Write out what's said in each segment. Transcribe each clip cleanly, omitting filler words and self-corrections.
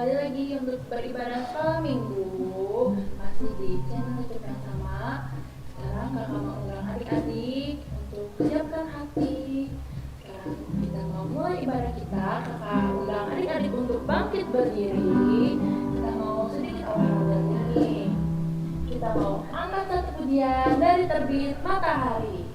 kembali lagi untuk beribadah sekolah minggu. Masih di channel YouTube yang sama. Sekarang kakak mengundang adik-adik untuk siapkan hati. Sekarang kita mau mulai ibadah kita. Kakak undang adik-adik untuk bangkit berdiri. Kita mau sedikit olahraga nih. Kita mau angkat satu pujian dari terbit matahari.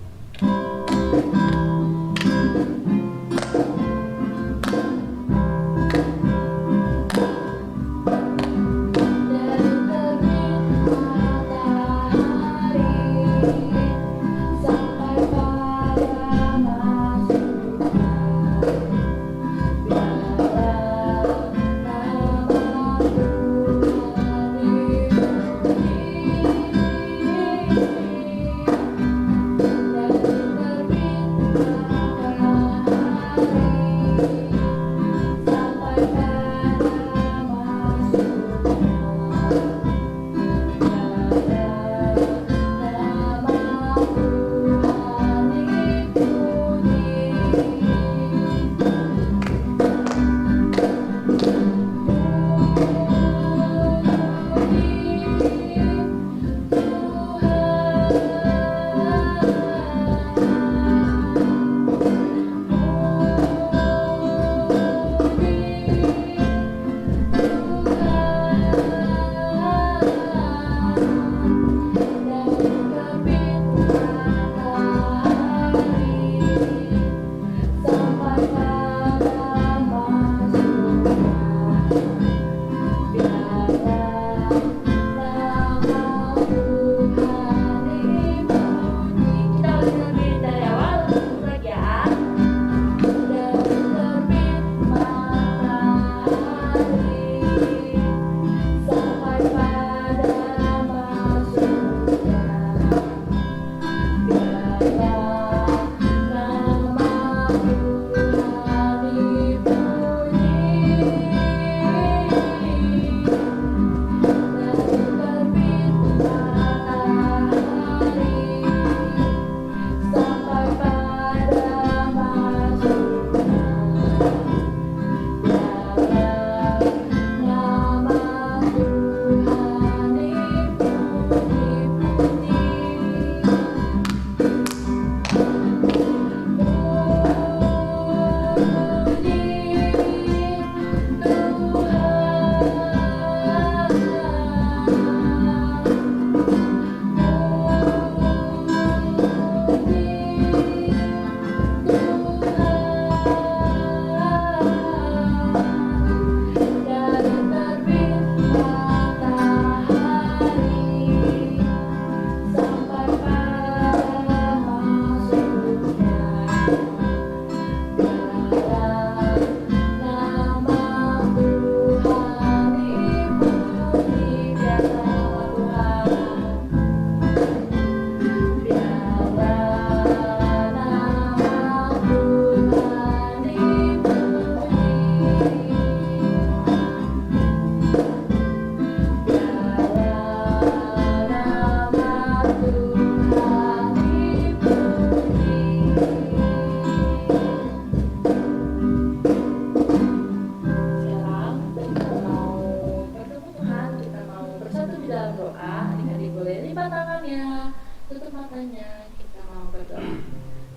Tutup matanya, kita mau berdoa.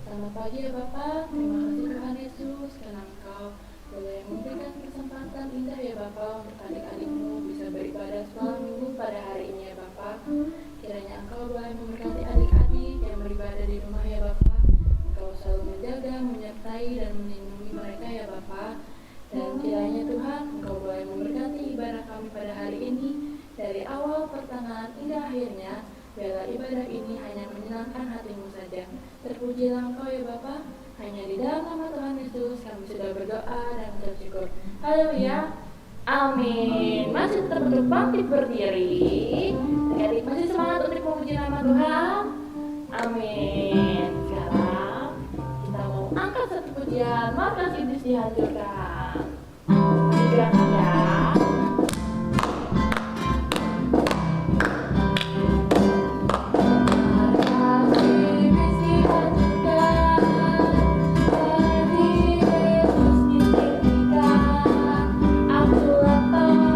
Selamat pagi ya Bapak, terima kasih Tuhan Yesus karena Engkau boleh memberikan kesempatan indah ya Bapak untuk adik-adikmu bisa beribadah sekolah minggu pada hari ini ya Bapak. Kiranya Engkau boleh memberkati adik-adik yang beribadah di rumah ya Bapak. Engkau selalu menjaga, menyertai dan melindungi mereka ya Bapak. Dan kiranya Tuhan Engkau boleh memberkati ibadah kami pada hari ini dari awal pertengahan hingga akhirnya. Biarlah ibadah ini hanya menyenangkan hatimu saja. Terpujilah Engkau ya Bapa. Hanya di dalam nama Tuhan Yesus kami sudah berdoa dan mengucap syukur. Haleluya. Amin. Masih tetap untuk bangkit berdiri. Adik masih semangat untuk memuji nama Tuhan. Amin. Sekarang kita mau angkat satu pujian. Markas iblis dihancurkan. Digerakkan ya. Aku lapar.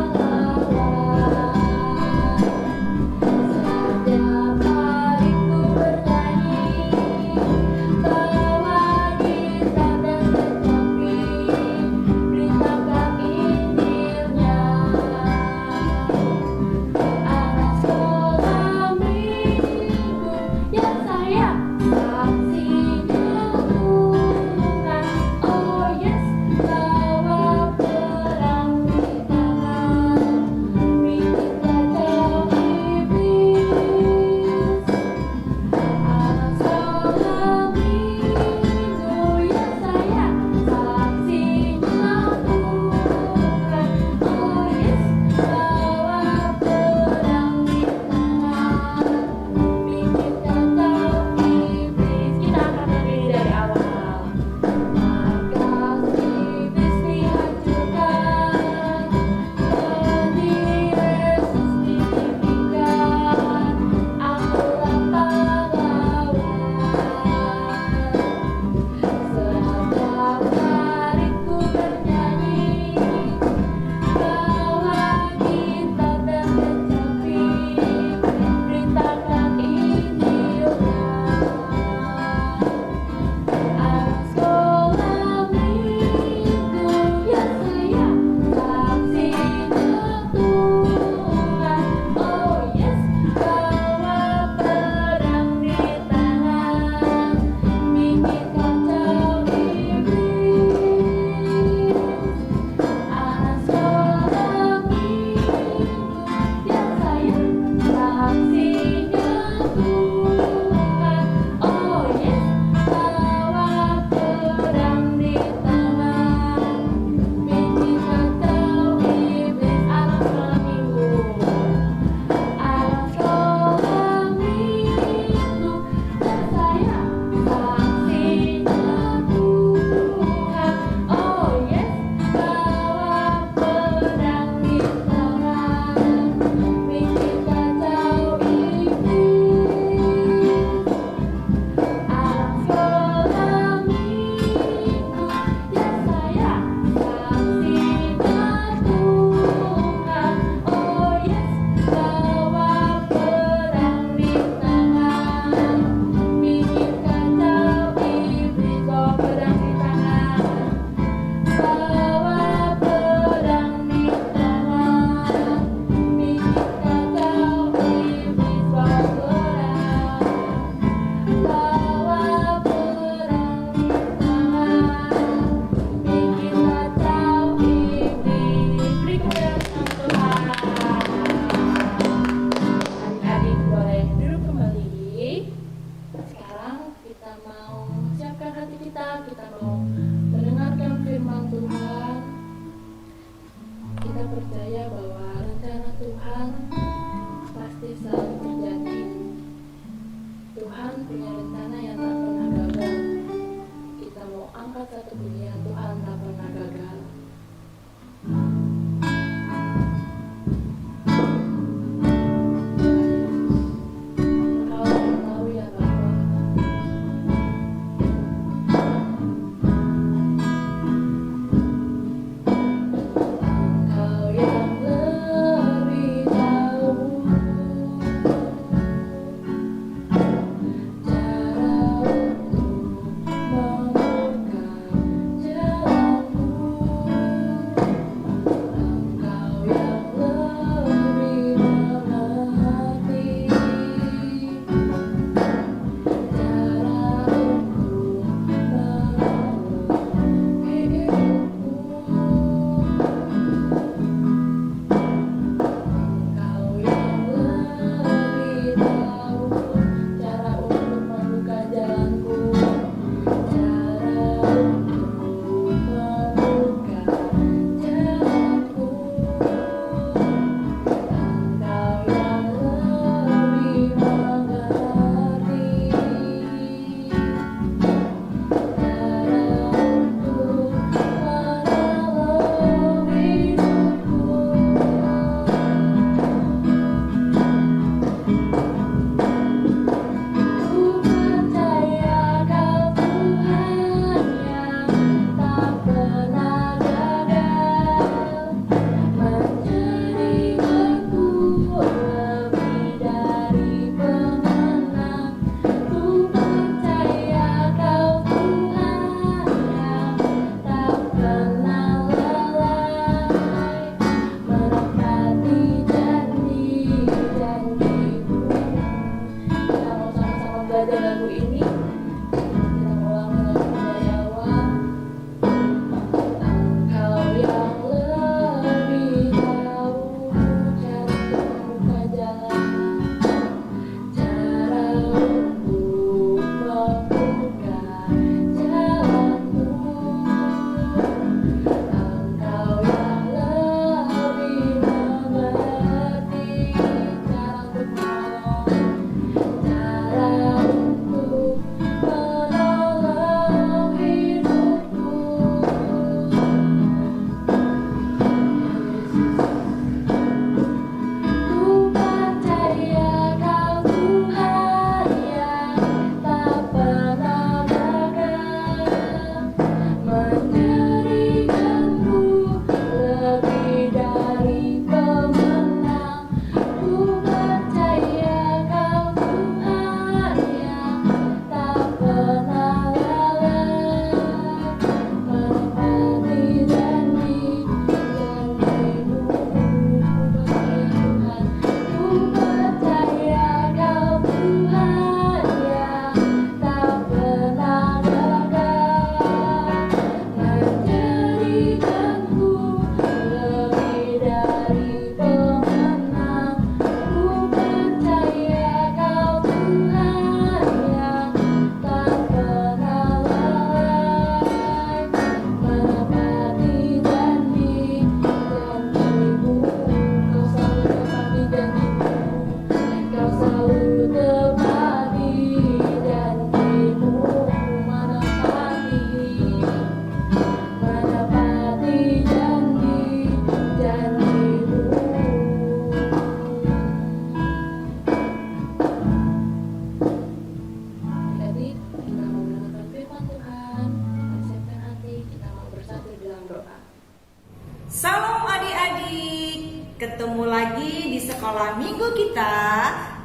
Salam adik-adik, ketemu lagi di sekolah minggu kita,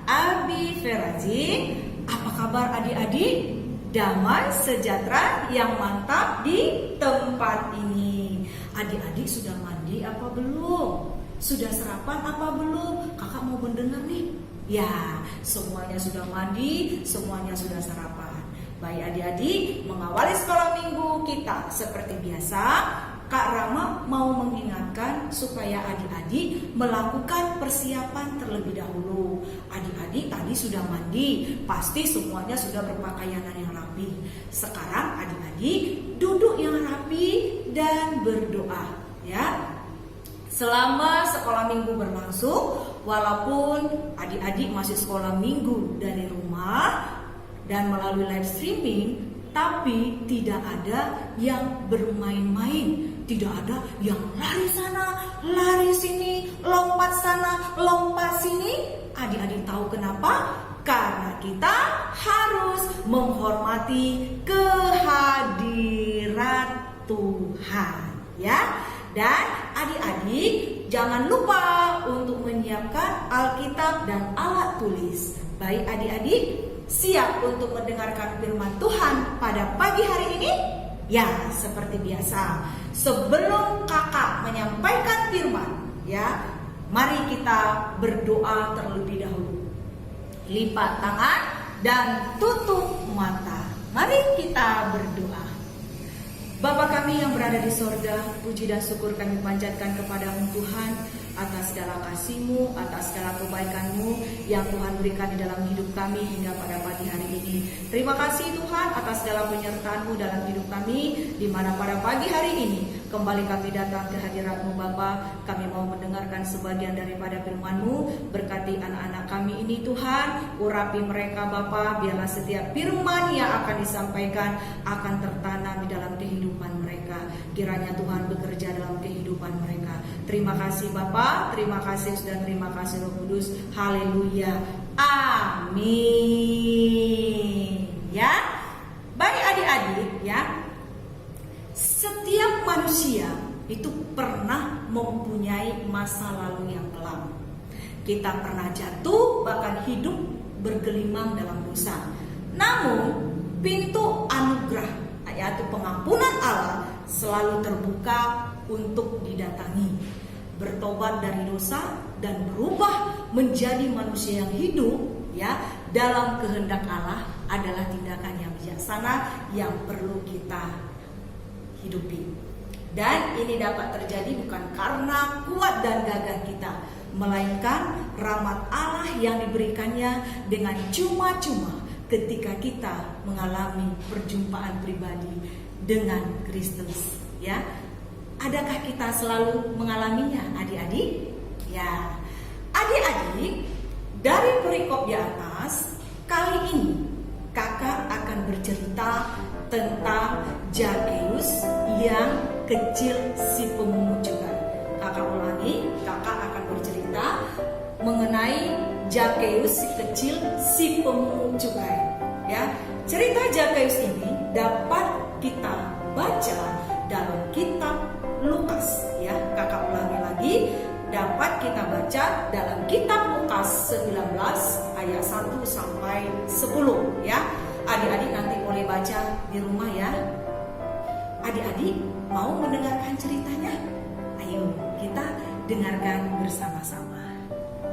Abi Ferazi. Apa kabar adik-adik? Damai sejahtera yang mantap di tempat ini. Adik-adik sudah mandi apa belum? Sudah sarapan apa belum? Kakak mau mendengar nih. Ya, semuanya sudah mandi, semuanya sudah sarapan. Baik adik-adik, mengawali sekolah minggu kita seperti biasa, Kak Rama mau mengingatkan supaya adik-adik melakukan persiapan terlebih dahulu. Adik-adik tadi sudah mandi, pasti semuanya sudah berpakaian yang rapi. Sekarang adik-adik duduk yang rapi dan berdoa, ya. Selama sekolah minggu berlangsung, walaupun adik-adik masih sekolah minggu dari rumah dan melalui live streaming, tapi tidak ada yang bermain-main, tidak ada yang lari sana, lari sini, lompat sana, lompat sini. Adik-adik tahu kenapa? Karena kita harus menghormati kehadiran Tuhan, ya. Dan adik-adik jangan lupa untuk menyiapkan Alkitab dan alat tulis. Baik adik-adik, siap untuk mendengarkan firman Tuhan pada pagi hari ini? Ya, seperti biasa. Sebelum kakak menyampaikan firman, ya, mari kita berdoa terlebih dahulu. Lipat tangan dan tutup mata. Mari kita berdoa. Bapa kami yang berada di sorga, puji dan syukur kami panjatkan kepadamu Tuhan atas segala kasih-Mu, atas segala kebaikan-Mu yang Tuhan berikan di dalam hidup kami hingga pada pagi hari ini. Terima kasih Tuhan atas segala penyertaan-Mu dalam hidup kami, di mana pada pagi hari ini kembali kami datang ke hadirat-Mu Bapa. Kami mau mendengarkan sebagian daripada firman-Mu. Berkati anak-anak kami ini Tuhan, urapi mereka Bapa, biarlah setiap firman yang akan disampaikan akan tertanam di dalam kehidupan mereka. Kiranya Tuhan bekerja dalam kehidupan mereka. Terima kasih Bapa, terima kasih dan terima kasih Roh Kudus. Haleluya. Amin. Ya. Baik adik-adik, ya. Setiap manusia itu pernah mempunyai masa lalu yang kelam. Kita pernah jatuh, bahkan hidup bergelimang dalam dosa. Namun pintu anugerah, yaitu pengampunan Allah, selalu terbuka untuk didatangi. Bertobat dari dosa dan berubah menjadi manusia yang hidup, ya, dalam kehendak Allah adalah tindakan yang bijaksana yang perlu kita hidupi. Dan ini dapat terjadi bukan karena kuat dan gagah kita, melainkan rahmat Allah yang diberikannya dengan cuma-cuma ketika kita mengalami perjumpaan pribadi dengan Kristus, ya. Adakah kita selalu mengalaminya, adik-adik? Ya. Adik-adik, dari perikop di atas, kali ini kakak akan bercerita tentang Zakeus yang kecil si pemungut cukai. Kakak ulangi, kakak akan bercerita mengenai Zakeus si kecil si pemungut cukai. Ya, cerita Zakeus ini dapat kita baca dalam kitab Lukas. Ya, kakak ulangi lagi, dapat kita baca dalam kitab Lukas 19 ayat 1 sampai 10. Ya, adik-adik nanti boleh baca di rumah ya. Adik-adik mau mendengarkan ceritanya? Ayo kita dengarkan bersama-sama.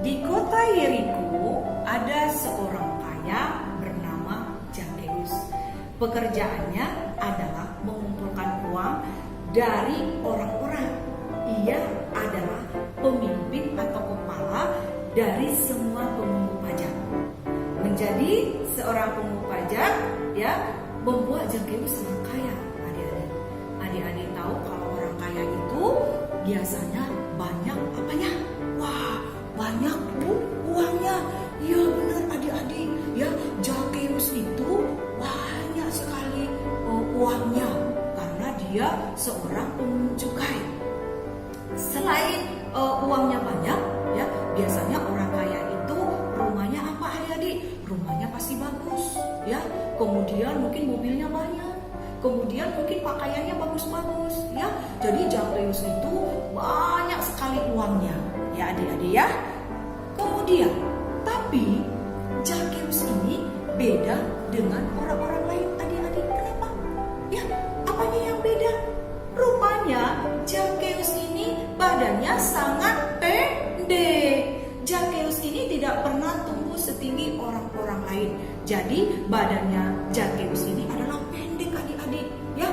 Di kota Yeriko ada seorang kaya bernama Zakeus. Pekerjaannya adalah mengumpulkan uang dari orang-orang. Ia adalah pemimpin atau kepala dari semua pemungut pajak. Menjadi seorang pemungut pajak, ya, membuat Zakeus sangat kaya. Adik-adik tahu kalau orang kaya itu biasanya banyak apanya? Wah, banyak uangnya. Ya benar adik-adik, ya, Zakeus itu banyak sekali uangnya karena dia seorang pemungut cukai. Selain uangnya banyak, ya, biasanya orang kaya itu rumahnya apa adik-adik? Rumahnya pasti bagus, ya. Kemudian mungkin mobilnya banyak. Kemudian mungkin pakaiannya bagus-bagus, ya. Jadi Zakeus itu banyak sekali uangnya. Ya adik-adik ya. Kemudian, tapi Zakheus ini beda dengan orang-orang lain adik-adik. Kenapa? Ya, apanya yang beda? Rupanya Zakheus ini badannya sangat pendek. Zakheus ini tidak pernah tumbuh setinggi orang-orang lain. Jadi badannya Zakheus ini adalah pendek adik-adik, ya.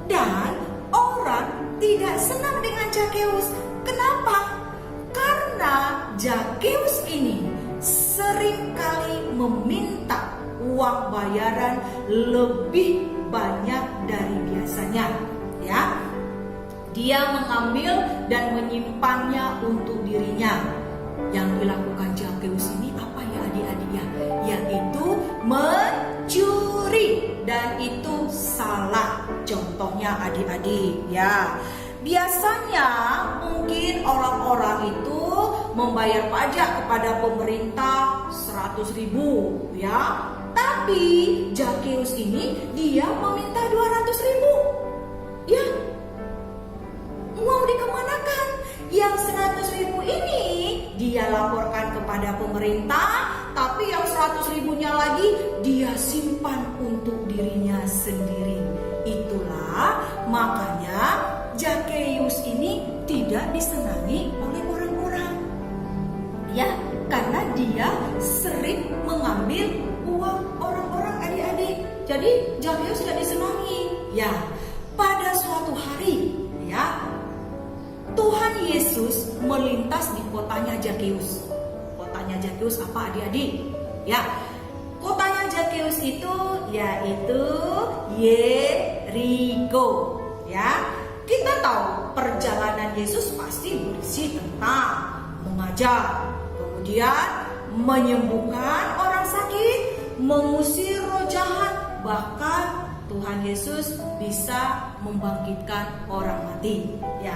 Dan orang tidak senang dengan Zakheus. Kenapa? Karena Zakheus ini seringkali meminta uang bayaran lebih banyak dari biasanya, ya. Dia mengambil dan menyimpannya untuk dirinya. Yang dilakukan Zakheus ini apa ya adik-adik ya? Yaitu mencuri, dan itu salah. Contohnya adik-adik ya. Biasanya mungkin orang-orang itu membayar pajak kepada pemerintah 100.000 ya. Tapi Zakheus ini dia meminta 200.000. Ya. Mau dikemanakan? Yang 100.000 ini dia laporkan kepada pemerintah, tapi yang 100.000-nya lagi dia simpan untuk dirinya sendiri. Itulah makanya Zakheus ini tidak disenangi oleh orang-orang. Ya, karena dia sering mengambil uang orang-orang adik-adik. Jadi Zakheus tidak disenangi. Ya, pada suatu hari ya, Tuhan Yesus melintas di kotanya Zakheus. Kotanya Zakheus apa adik-adik? Ya, kotanya Zakheus itu yaitu Yeriko. Ya, kita tahu perjalanan Yesus pasti berisi tentang mengajar, kemudian menyembuhkan orang sakit, mengusir roh jahat, bahkan Tuhan Yesus bisa membangkitkan orang mati. Ya.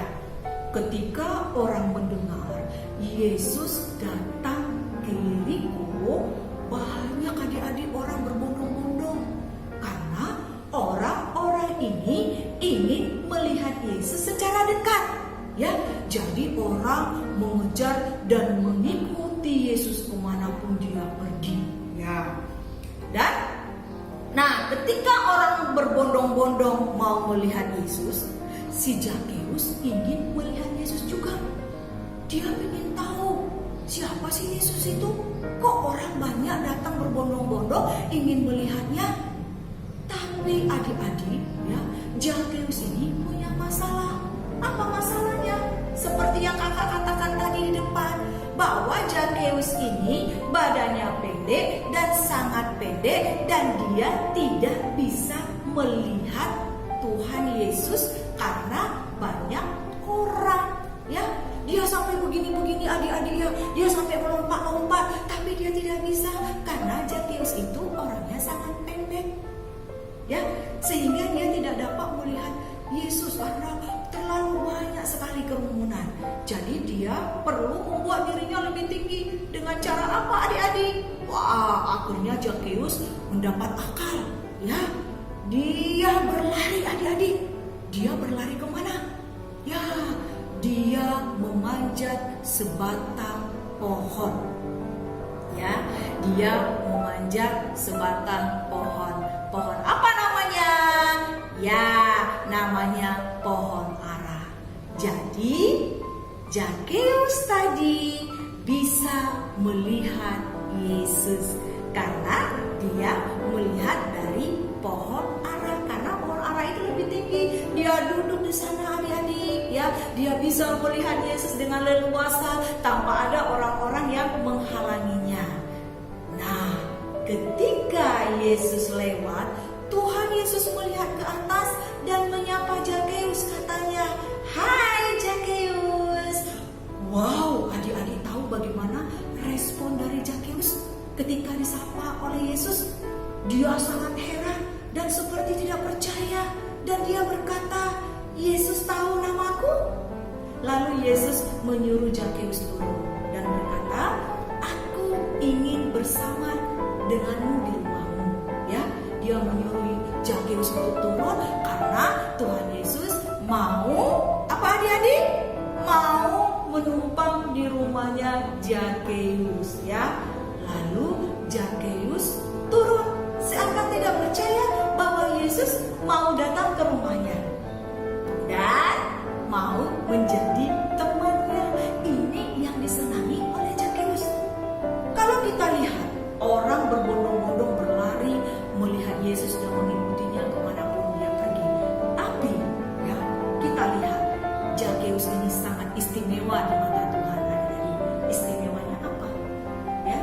Ketika orang mendengar Yesus datang ke Yeriko, banyak adik-adik orang berbondong-bondong karena orang-orang ini ingin melihat Yesus secara dekat. Ya, jadi orang mengejar dan mengikuti Yesus kemanapun dia pergi. Ya, dan ketika orang berbondong-bondong mau melihat Yesus, si Zakheus ingin melihat Yesus juga. Dia ingin tahu siapa sih Yesus itu? Kok orang banyak datang berbondong-bondong ingin melihatnya? Tapi adik-adik ya, Zakheus ini punya masalah. Apa masalahnya? Seperti yang kakak katakan tadi di depan, bahwa Zakheus ini badannya pendek dan sangat pendek, dan dia tidak bisa melihat Tuhan Yesus karena banyak orang. Ya, dia sampai begini-begini adik-adik ya, dia sampai melompat-lompat, tapi dia tidak bisa karena Zakheus itu orangnya sangat pendek. Ya, sehingga dia tidak dapat melihat Yesus karena terlalu banyak sekali kerumunan. Jadi dia perlu membuat dirinya lebih tinggi. Dengan cara apa adik-adik? Wah, akhirnya Zakheus mendapat akal. Ya, dia berlari adik-adik. Dia berlari kemana? Ya, dia memanjat sebatang pohon. Ya, dia memanjat sebatang pohon. Pohon apa namanya? Ya, namanya pohon ara. Jadi Zakheus tadi bisa melihat Yesus karena dia melihat dari pohon ara. Karena pohon ara itu lebih tinggi. Dia duduk di sana adik-adik ya. Dia bisa melihat Yesus dengan leluasa tanpa ada orang-orang yang menghalanginya. Nah, ketika Yesus lewat, Tuhan Yesus melihat ke atas dan menyapa Zakheus, katanya, "Hai Zakheus." Wow, adik-adik tahu bagaimana respon dari Zakheus ketika disapa oleh Yesus? Dia sangat heran dan seperti tidak percaya, dan dia berkata, "Yesus tahu namaku?" Lalu Yesus menyuruh Zakheus turun dan berkata, "Aku ingin bersama denganmu di rumahmu." Ya, dia menyuruh Zakheus untuk turun karena Tuhan Yesus mau apa adik-adik? namanya Zakheus ya. Lalu Zakheus turun seakan tidak percaya bahwa Yesus mau datang ke rumahnya dan mau menjadi temannya. Ini yang disenangi oleh Zakheus. Kalau kita lihat orang berbondong-bondong berlari melihat Yesus dan mengikutinya kemanapun dia pergi. Tapi ya, kita lihat Zakheus ini sangat istimewa di mata Tuhan. Istimewanya apa? Ya,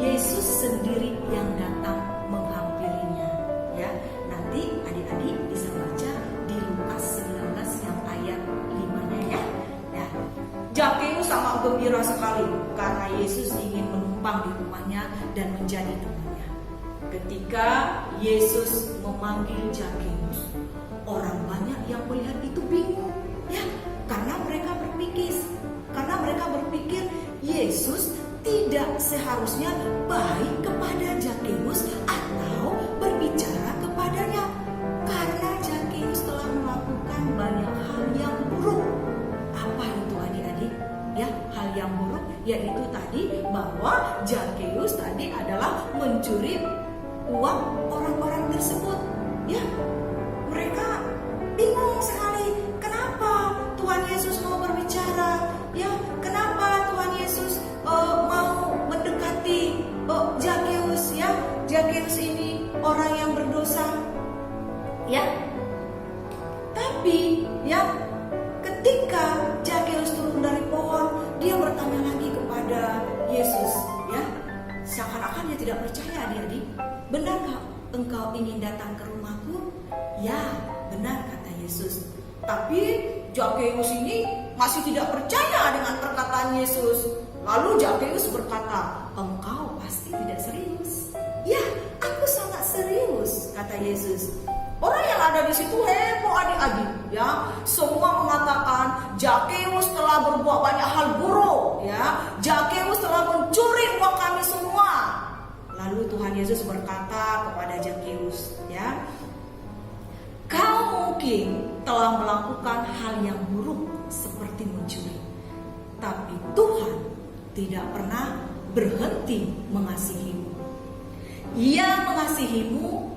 Yesus sendiri yang datang menghampirinya. Ya, nanti adik-adik bisa baca di Lukas 19 yang ayat 5-nya ya. Ya. Zakheus sangat gembira sekali karena Yesus ingin menumpang di rumahnya dan menjadi temannya. Ketika Yesus memanggil Zakheus, orang banyak yang melihat itu bingung, ya, karena mereka berpikir Yesus tidak seharusnya baik kepada Zakheus atau berbicara kepadanya, karena Zakheus telah melakukan banyak hal yang buruk. Apa itu adik-adik? Ya, hal yang buruk yaitu tadi bahwa Zakheus tadi adalah mencuri uang orang-orang tersebut. Ya, mereka bingung sekali. Kenapa Tuhan Yesus mau berbicara? Ya, kenapa Tuhan Yesus mau mendekati Zakheus? Ya, Zakheus ini orang yang berdosa. Ya, tapi ya, ketika Zakheus turun dari pohon, dia bertanya lagi kepada Yesus. Ya, seakan-akan dia tidak percaya, adik-adik. Benarkah engkau ingin datang ke rumahku? Ya, benar, kata Yesus. Tapi Zakheus ini masih tidak percaya dengan perkataan Yesus. Lalu Zakheus berkata, engkau pasti tidak serius. Ya, aku sangat serius, kata Yesus. Orang yang ada di situ heboh, adik-adik. Ya, semua mengatakan Zakheus telah berbuat banyak hal buruk. Ya, Zakheus telah mencuri uang kami semua. Lalu Tuhan Yesus berkata kepada Zakheus, ya, kau mungkin telah melakukan hal yang buruk seperti mencuri, tapi Tuhan tidak pernah berhenti mengasihimu. Ia mengasihimu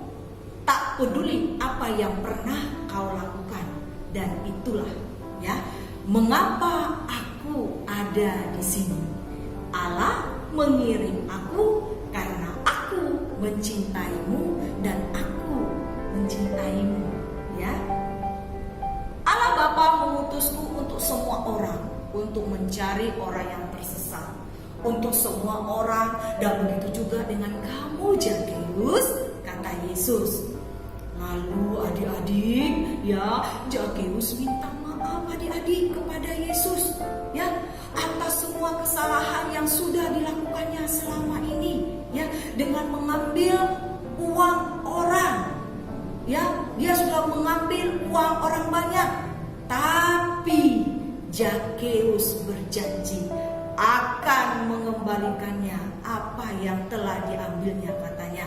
tak peduli apa yang pernah kau lakukan. Dan itulah ya mengapa aku ada di sini. Allah mengirim aku karena aku mencintaimu dan aku mencintaimu. Ya, Allah Bapa mengutusku untuk semua orang, untuk mencari orang yang tersesat, untuk semua orang, dan begitu juga dengan kamu Zakheus, kata Yesus. Lalu adik-adik, ya, Zakheus minta maaf adik-adik kepada Yesus, ya, atas semua kesalahan yang sudah dilakukannya selama ini, ya, dengan mengambil uang orang. Ya, dia sudah mengambil uang orang banyak. Tapi Zakheus berjanji akan mengembalikannya apa yang telah diambilnya, katanya.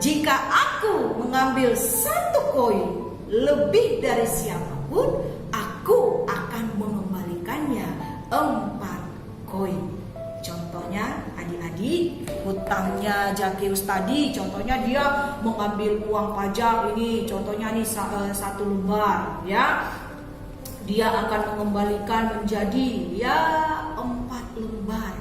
Jika aku mengambil 1 koin lebih dari siapapun, aku akan mengembalikannya 4 koin. Contohnya adik-adik, hutangnya Zakheus tadi, contohnya dia mengambil uang pajak ini, contohnya nih 1 lembar, ya. Dia akan mengembalikan menjadi ya 4 lembar,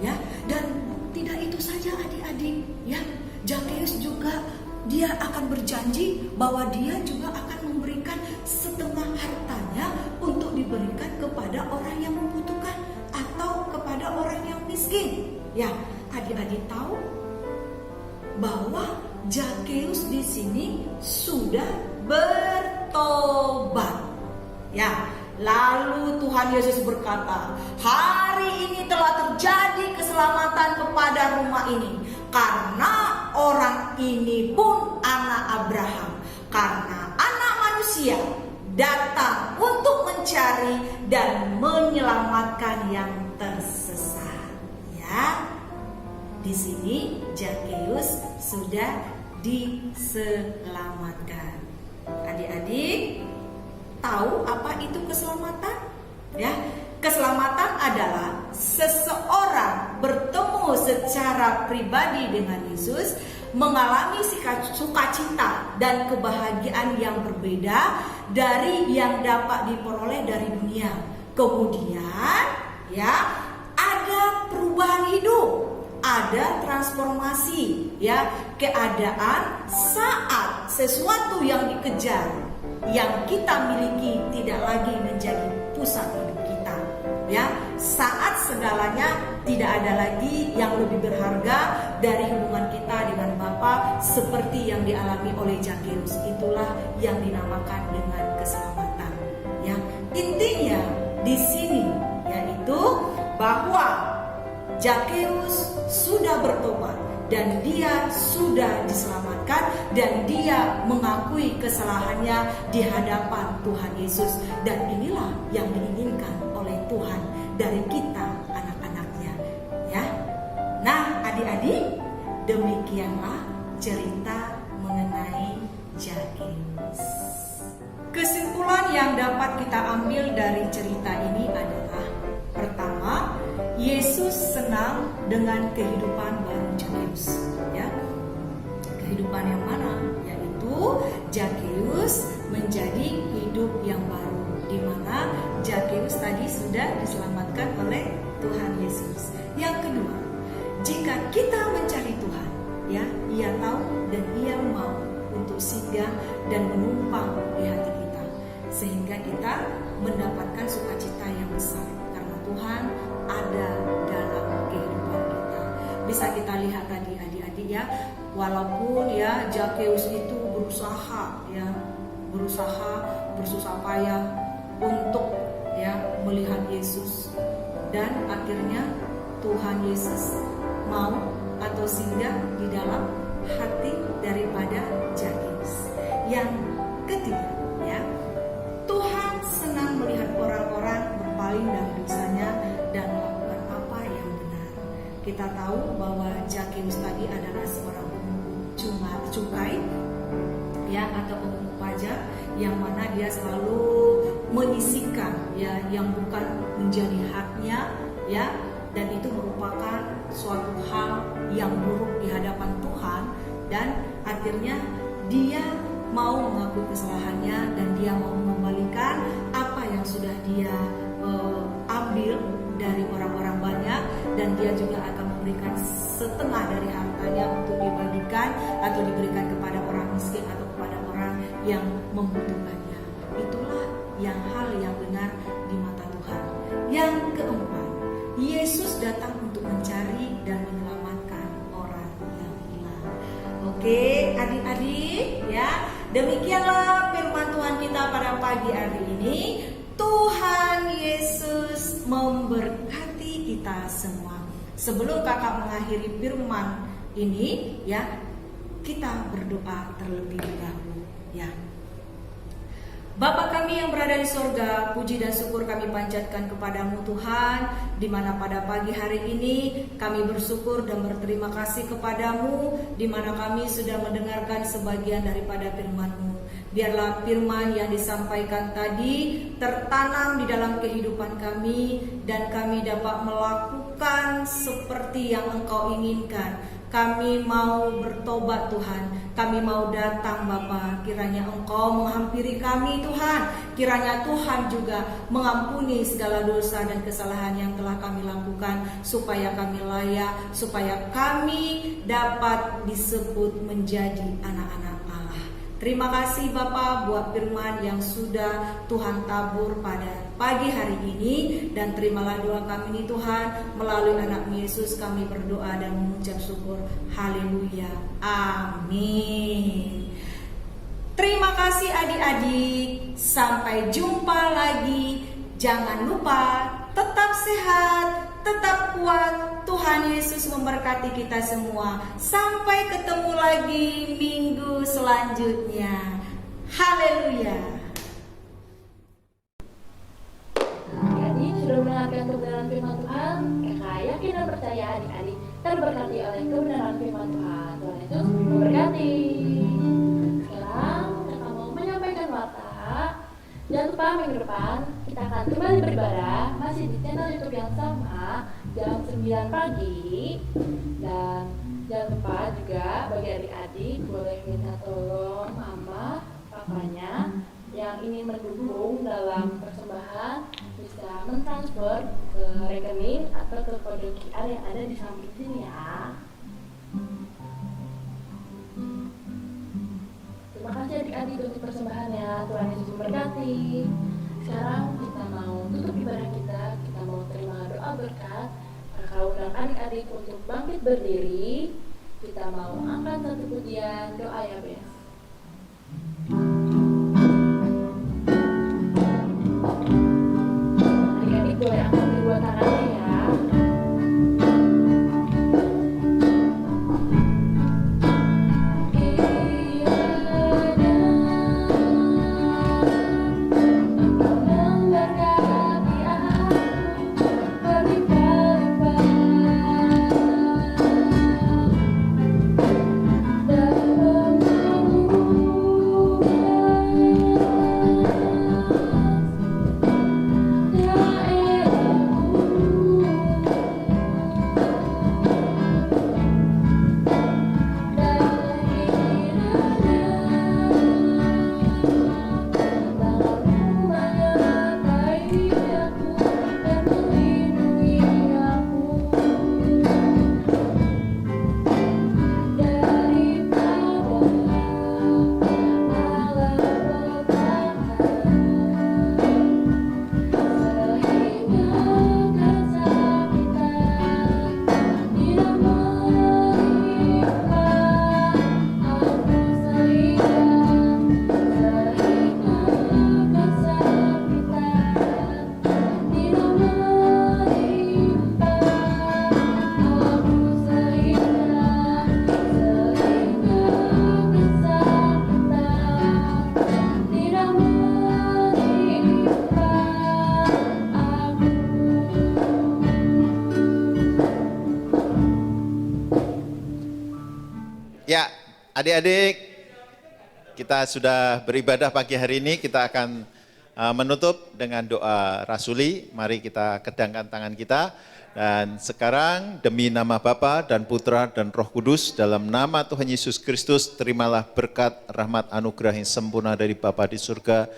ya. Dan tidak itu saja adik-adik, ya. Zakheus juga dia akan berjanji bahwa dia juga akan memberikan setengah hartanya untuk diberikan kepada orang yang membutuhkan atau kepada orang yang miskin. Ya, adik-adik tahu bahwa Zakheus di sini sudah bertobat. Ya, lalu Tuhan Yesus berkata, hari ini telah terjadi keselamatan kepada rumah ini, karena orang ini pun anak Abraham, karena anak manusia datang untuk mencari dan menyelamatkan yang tersesat. Ya, di sini Zakheus sudah diselamatkan. Adik-adik tahu apa itu keselamatan? Ya, Keselamatan adalah seseorang bertemu secara pribadi dengan Yesus, mengalami sukacita dan kebahagiaan yang berbeda dari yang dapat diperoleh dari dunia. Kemudian ya, ada perubahan hidup, ada transformasi ya, keadaan saat sesuatu yang dikejar, yang kita miliki tidak lagi menjadi pusat hidup kita ya. Saat segalanya tidak ada lagi yang lebih berharga dari hubungan kita dengan Bapa seperti yang dialami oleh Zakheus. Itulah yang dinamakan dengan keselamatan ya. Intinya di sini yaitu bahwa Zakheus sudah bertobat dan dia sudah diselamatkan, dan dia mengakui kesalahannya di hadapan Tuhan Yesus, dan inilah yang diinginkan oleh Tuhan dari kita anak-anaknya ya. Nah adik-adik, demikianlah cerita mengenai Zakheus. Kesimpulan yang dapat kita ambil dari cerita ini adalah: pertama, Yesus senang dengan kehidupan baru Zakheus ya. Kehidupan yang mana? Yaitu Zakheus menjadi hidup yang baru, di mana Zakheus tadi sudah diselamatkan oleh Tuhan Yesus. Yang kedua, jika kita mencari Tuhan ya, Ia tahu dan Ia mau untuk singgah dan menumpang di hati kita, sehingga kita mendapatkan sukacita yang besar karena Tuhan ada dalam kehidupan kita. Bisa kita lihat tadi adik-adik ya, walaupun ya Zakheus itu berusaha bersusah payah untuk ya melihat Yesus, dan akhirnya Tuhan Yesus mau atau singgah di dalam hati daripada Zakheus. Yang ketiga ya, Tuhan senang melihat orang-orang berpaling dari dosanya dan melakukan apa yang benar. Kita tahu bahwa Zakheus tadi adalah seorang pemungut cukai ya, atau pemungut pajak, yang mana dia selalu menyisihkan ya yang bukan menjadi haknya ya, dan itu merupakan suatu hal yang buruk di hadapan Tuhan, dan akhirnya dia mau mengakui kesalahannya dan dia mau mengembalikan apa yang sudah dia ambil dari orang-orang banyak, dan dia juga akan memberikan setengah dari hartanya untuk dibagikan atau diberikan kepada orang miskin atau kepada orang yang membutuhkannya. Itulah yang hal yang benar di mata Tuhan. Yang keempat, Yesus datang untuk mencari dan menyelamatkan orang yang hilang. Oke, adik-adik ya, demikianlah firman Tuhan kita pada pagi hari ini. Tuhan Yesus memberkati kita semua. Sebelum kakak mengakhiri firman ini ya, kita berdoa terlebih dahulu ya. Bapa kami yang berada di sorga, puji dan syukur kami panjatkan kepadamu Tuhan, di mana pada pagi hari ini kami bersyukur dan berterima kasih kepadamu, di mana kami sudah mendengarkan sebagian daripada firman-Mu. Biarlah firman yang disampaikan tadi tertanam di dalam kehidupan kami, dan kami dapat melakukan seperti yang Engkau inginkan. Kami mau bertobat Tuhan, kami mau datang Bapa, kiranya Engkau menghampiri kami Tuhan, kiranya Tuhan juga mengampuni segala dosa dan kesalahan yang telah kami lakukan, supaya kami layak, supaya kami dapat disebut menjadi anak-anak Allah. Terima kasih Bapa buat firman yang sudah Tuhan tabur pada pagi hari ini, dan terimalah doa kami ini Tuhan, melalui anak Yesus kami berdoa dan mengucap syukur. Haleluya, amin. Terima kasih adik-adik, sampai jumpa lagi. Jangan lupa tetap sehat, tetap kuat. Tuhan Yesus memberkati kita semua. Sampai ketemu lagi minggu selanjutnya. Haleluya. Adik-adik sudah mendengarkan kebenaran firman Tuhan. Kakak yakin dan percaya adik-adik terberkati oleh kebenaran firman Tuhan. Tuhan Yesus memberkati. Sekarang kakak mau menyampaikan warta. Jangan lupa minggu depan kita akan kembali beribadah masih di channel YouTube yang sama jam 9 pagi. Dan jangan lupa juga bagi adik-adik boleh minta tolong mama, papanya yang ingin mendukung dalam persembahan bisa mentransfer ke rekening atau ke kode QR yang ada di samping sini ya. Terima kasih adik-adik untuk persembahannya. Tuhan Yesus memberkati. Sekarang kita mau tutup ibadah kita mau terima doa berkat. Kakak undang adik-adik untuk bangkit berdiri. Kita mau angkat satu pujian doa ya Bes. Adik-adik boleh angkat kedua tangannya ya. Ya, adik-adik, kita sudah beribadah pagi hari ini, kita akan menutup dengan doa rasuli. Mari kita kedangkan tangan kita. Dan sekarang demi nama Bapa dan Putra dan Roh Kudus, dalam nama Tuhan Yesus Kristus, terimalah berkat, rahmat, anugerah yang sempurna dari Bapa di surga,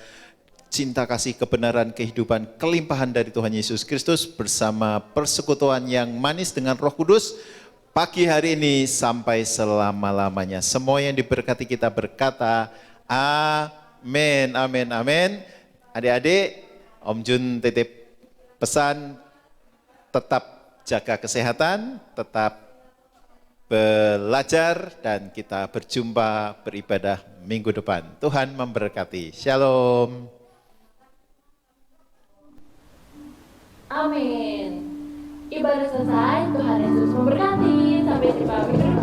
cinta kasih, kebenaran, kehidupan, kelimpahan dari Tuhan Yesus Kristus bersama persekutuan yang manis dengan Roh Kudus, pagi hari ini sampai selama-lamanya. Semua yang diberkati kita berkata, amin, amin, amin. Adik-adik, Om Jun titip pesan, tetap jaga kesehatan, tetap belajar, dan kita berjumpa beribadah minggu depan. Tuhan memberkati. Shalom. Amin. Ibadah selesai, Tuhan Yesus memberkati. Sampai jumpa minggu depan.